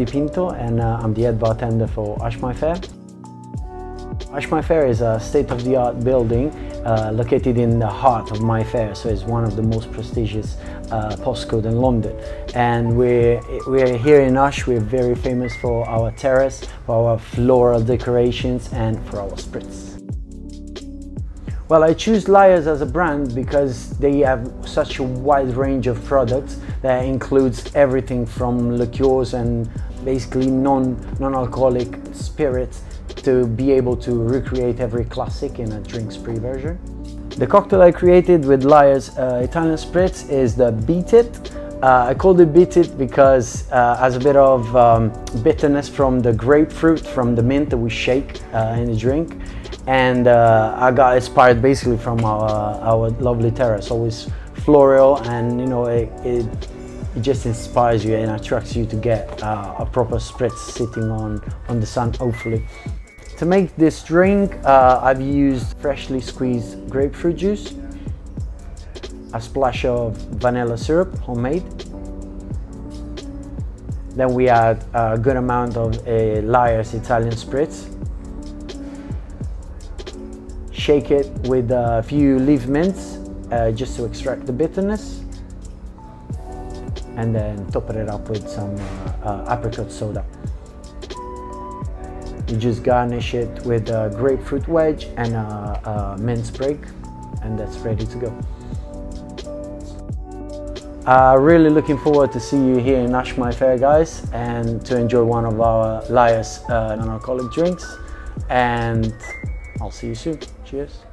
Pinto, and I'm the head bartender for Mayfair. Mayfair is a state-of-the-art building located in the heart of Mayfair, so it's one of the most prestigious postcodes in London. And we're here in Ash. We're very famous for our terrace, for our floral decorations, and for our spritz. Well, I choose Lyre as a brand because they have such a wide range of products that includes everything from liqueurs and basically non-alcoholic spirits to be able to recreate every classic in a drink spree version. The cocktail I created with Lyre's Italian Spritz is the Beat It. I called it Beat It because it has a bit of bitterness from the grapefruit, from the mint that we shake in the drink. And I got inspired basically from our lovely terrace, always floral, and you know, it just inspires you and attracts you to get a proper spritz sitting on the sun, hopefully. To make this drink, I've used freshly squeezed grapefruit juice, a splash of vanilla syrup, homemade. Then we add a good amount of Lyre's Italian Spritz. Shake it with a few leaf mints just to extract the bitterness, and then top it up with some apricot soda. You just garnish it with a grapefruit wedge and a mint sprig, and that's ready to go. Really looking forward to see you here in Mayfair, guys, and to enjoy one of our Lyre's non-alcoholic drinks, and I'll see you soon. Cheers.